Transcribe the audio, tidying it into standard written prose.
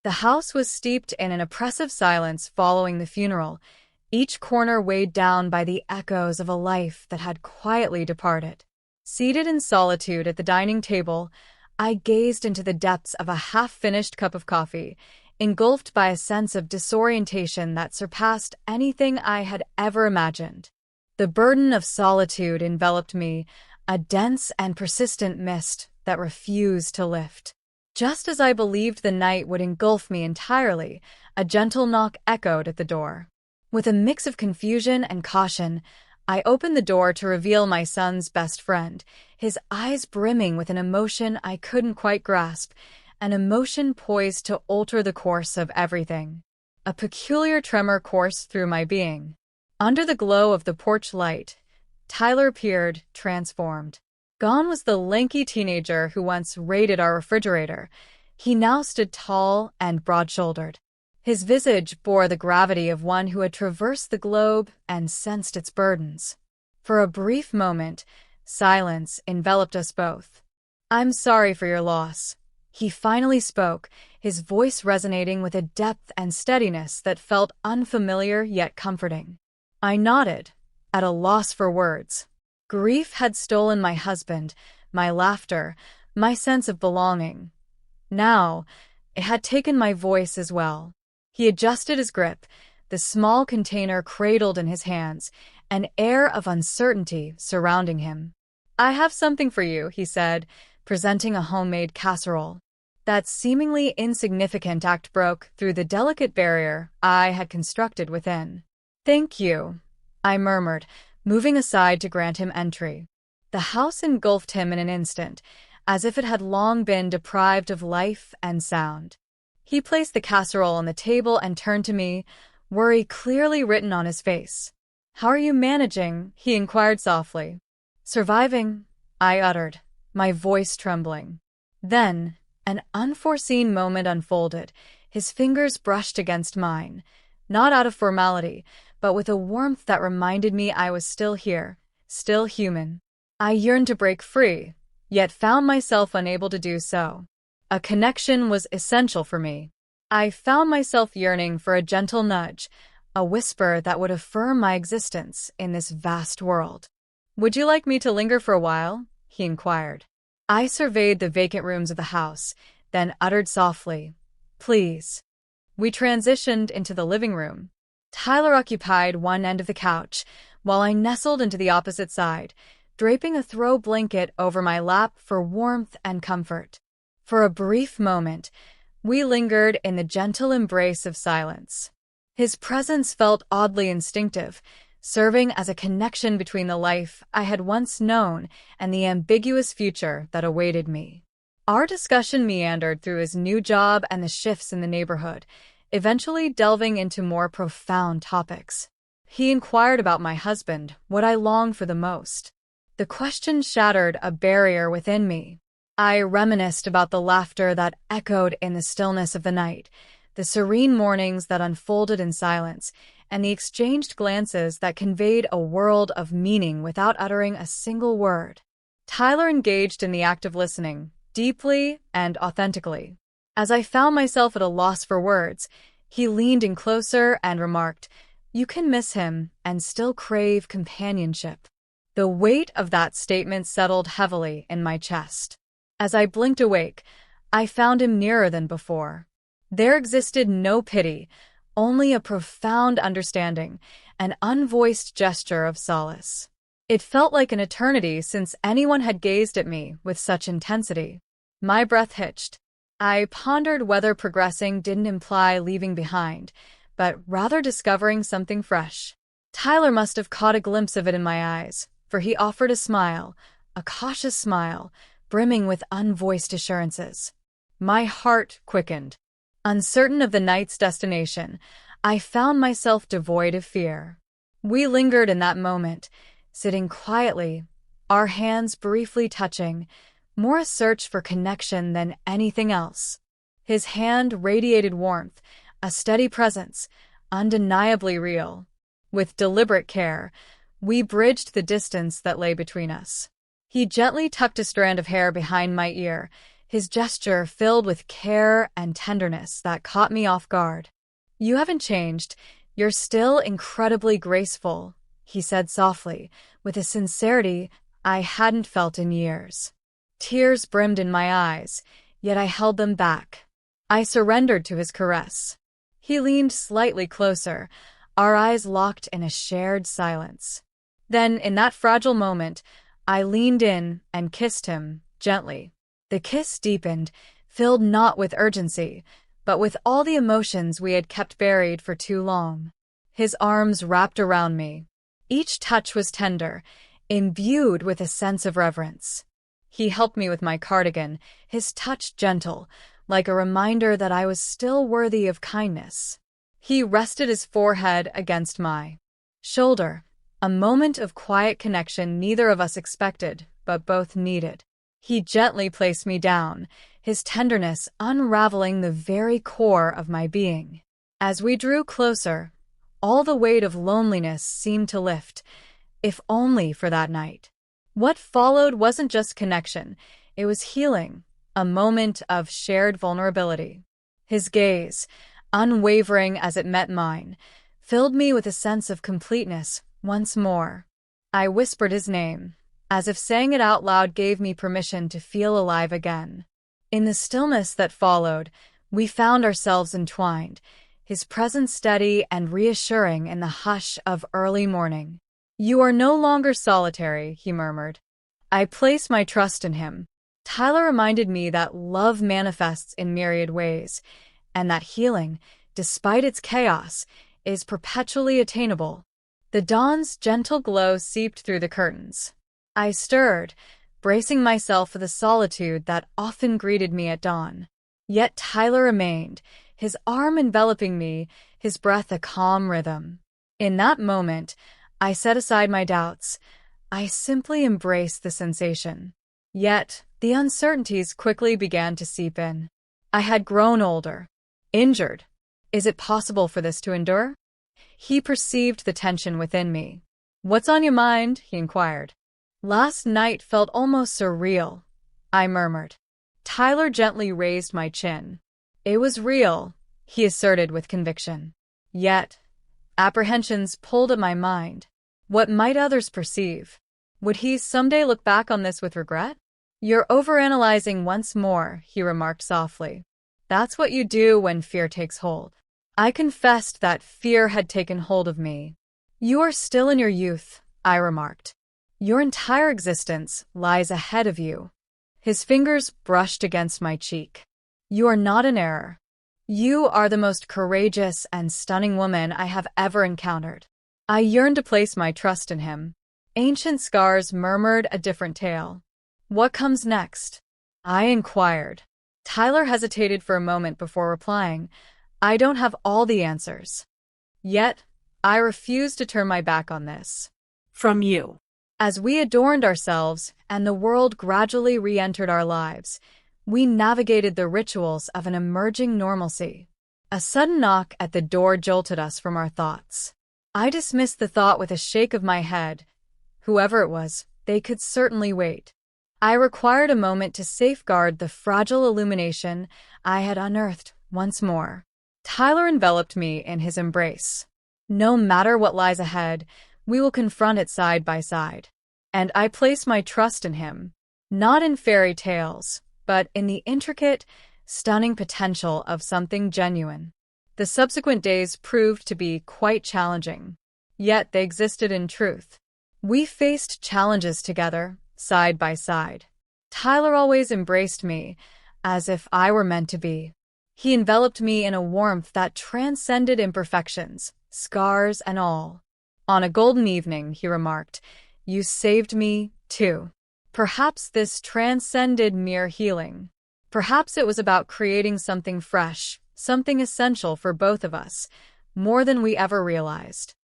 The house was steeped in an oppressive silence following the funeral, each corner weighed down by the echoes of a life that had quietly departed. Seated in solitude at the dining table, I gazed into the depths of a half-finished cup of coffee, engulfed by a sense of disorientation that surpassed anything I had ever imagined. The burden of solitude enveloped me, a dense and persistent mist that refused to lift. Just as I believed the night would engulf me entirely, a gentle knock echoed at the door. With a mix of confusion and caution, I opened the door to reveal my son's best friend, his eyes brimming with an emotion I couldn't quite grasp, an emotion poised to alter the course of everything. A peculiar tremor coursed through my being. Under the glow of the porch light, Tyler appeared, transformed. Gone was the lanky teenager who once raided our refrigerator. He now stood tall and broad-shouldered. His visage bore the gravity of one who had traversed the globe and sensed its burdens. For a brief moment, silence enveloped us both. "I'm sorry for your loss," he finally spoke, his voice resonating with a depth and steadiness that felt unfamiliar yet comforting. I nodded, at a loss for words. Grief had stolen my husband, my laughter, my sense of belonging. Now, it had taken my voice as well. He adjusted his grip, the small container cradled in his hands, an air of uncertainty surrounding him. "I have something for you," he said, presenting a homemade casserole. That seemingly insignificant act broke through the delicate barrier I had constructed within. "Thank you," I murmured, moving aside to grant him entry. The house engulfed him in an instant, as if it had long been deprived of life and sound. He placed the casserole on the table and turned to me, worry clearly written on his face. "How are you managing?" he inquired softly. "Surviving," I uttered, my voice trembling. Then, an unforeseen moment unfolded. His fingers brushed against mine, not out of formality, but with a warmth that reminded me I was still here, still human. I yearned to break free, yet found myself unable to do so. A connection was essential for me. I found myself yearning for a gentle nudge, a whisper that would affirm my existence in this vast world. "Would you like me to linger for a while?" he inquired. I surveyed the vacant rooms of the house, then uttered softly, "Please." We transitioned into the living room. Tyler occupied one end of the couch, while I nestled into the opposite side, draping a throw blanket over my lap for warmth and comfort. For a brief moment, we lingered in the gentle embrace of silence. His presence felt oddly instinctive, serving as a connection between the life I had once known and the ambiguous future that awaited me. Our discussion meandered through his new job and the shifts in the neighborhood, eventually delving into more profound topics. He inquired about my husband, what I longed for the most. The question shattered a barrier within me. I reminisced about the laughter that echoed in the stillness of the night, the serene mornings that unfolded in silence, and the exchanged glances that conveyed a world of meaning without uttering a single word. Tyler engaged in the act of listening, deeply and authentically. As I found myself at a loss for words, he leaned in closer and remarked, "You can miss him and still crave companionship." The weight of that statement settled heavily in my chest. As I blinked awake, I found him nearer than before. There existed no pity, only a profound understanding, an unvoiced gesture of solace. It felt like an eternity since anyone had gazed at me with such intensity. My breath hitched. I pondered whether progressing didn't imply leaving behind, but rather discovering something fresh. Tyler must have caught a glimpse of it in my eyes, for he offered a smile, a cautious smile, brimming with unvoiced assurances. My heart quickened. Uncertain of the night's destination, I found myself devoid of fear. We lingered in that moment, sitting quietly, our hands briefly touching, more a search for connection than anything else. His hand radiated warmth, a steady presence, undeniably real. With deliberate care, we bridged the distance that lay between us. He gently tucked a strand of hair behind my ear, his gesture filled with care and tenderness that caught me off guard. "You haven't changed. You're still incredibly graceful," he said softly, with a sincerity I hadn't felt in years. Tears brimmed in my eyes, yet I held them back. I surrendered to his caress. He leaned slightly closer, our eyes locked in a shared silence. Then, in that fragile moment, I leaned in and kissed him, gently. The kiss deepened, filled not with urgency, but with all the emotions we had kept buried for too long. His arms wrapped around me. Each touch was tender, imbued with a sense of reverence. He helped me with my cardigan, his touch gentle, like a reminder that I was still worthy of kindness. He rested his forehead against my shoulder, a moment of quiet connection neither of us expected, but both needed. He gently placed me down, his tenderness unraveling the very core of my being. As we drew closer, all the weight of loneliness seemed to lift, if only for that night. What followed wasn't just connection, it was healing, a moment of shared vulnerability. His gaze, unwavering as it met mine, filled me with a sense of completeness once more. I whispered his name, as if saying it out loud gave me permission to feel alive again. In the stillness that followed, we found ourselves entwined, his presence steady and reassuring in the hush of early morning. "You are no longer solitary," he murmured. I placed my trust in him. Tyler reminded me that love manifests in myriad ways, and that healing, despite its chaos, is perpetually attainable. The dawn's gentle glow seeped through the curtains. I stirred, bracing myself for the solitude that often greeted me at dawn. Yet Tyler remained, his arm enveloping me, his breath a calm rhythm. In that moment, I set aside my doubts. I simply embraced the sensation. Yet, the uncertainties quickly began to seep in. I had grown older. Injured. Is it possible for this to endure? He perceived the tension within me. "What's on your mind?" he inquired. "Last night felt almost surreal," I murmured. Tyler gently raised my chin. "It was real," he asserted with conviction. Yet, apprehensions pulled at my mind. What might others perceive? Would he someday look back on this with regret? "You're overanalyzing once more," he remarked softly. "That's what you do when fear takes hold." I confessed that fear had taken hold of me. "You are still in your youth," I remarked. "Your entire existence lies ahead of you." His fingers brushed against my cheek. "You are not in error. You are the most courageous and stunning woman I have ever encountered." I yearned to place my trust in him. Ancient scars murmured a different tale. "What comes next?" I inquired. Tyler hesitated for a moment before replying, "I don't have all the answers." Yet, I refused to turn my back on this. From you. As we adorned ourselves and the world gradually re-entered our lives, we navigated the rituals of an emerging normalcy. A sudden knock at the door jolted us from our thoughts. I dismissed the thought with a shake of my head. Whoever it was, they could certainly wait. I required a moment to safeguard the fragile illumination I had unearthed once more. Tyler enveloped me in his embrace. "No matter what lies ahead, we will confront it side by side." And I placed my trust in him, not in fairy tales, but in the intricate, stunning potential of something genuine. The subsequent days proved to be quite challenging, yet they existed in truth. We faced challenges together, side by side. Tyler always embraced me, as if I were meant to be. He enveloped me in a warmth that transcended imperfections, scars and all. "On a golden evening," he remarked, "you saved me, too." Perhaps this transcended mere healing. Perhaps it was about creating something fresh, something essential for both of us, more than we ever realized.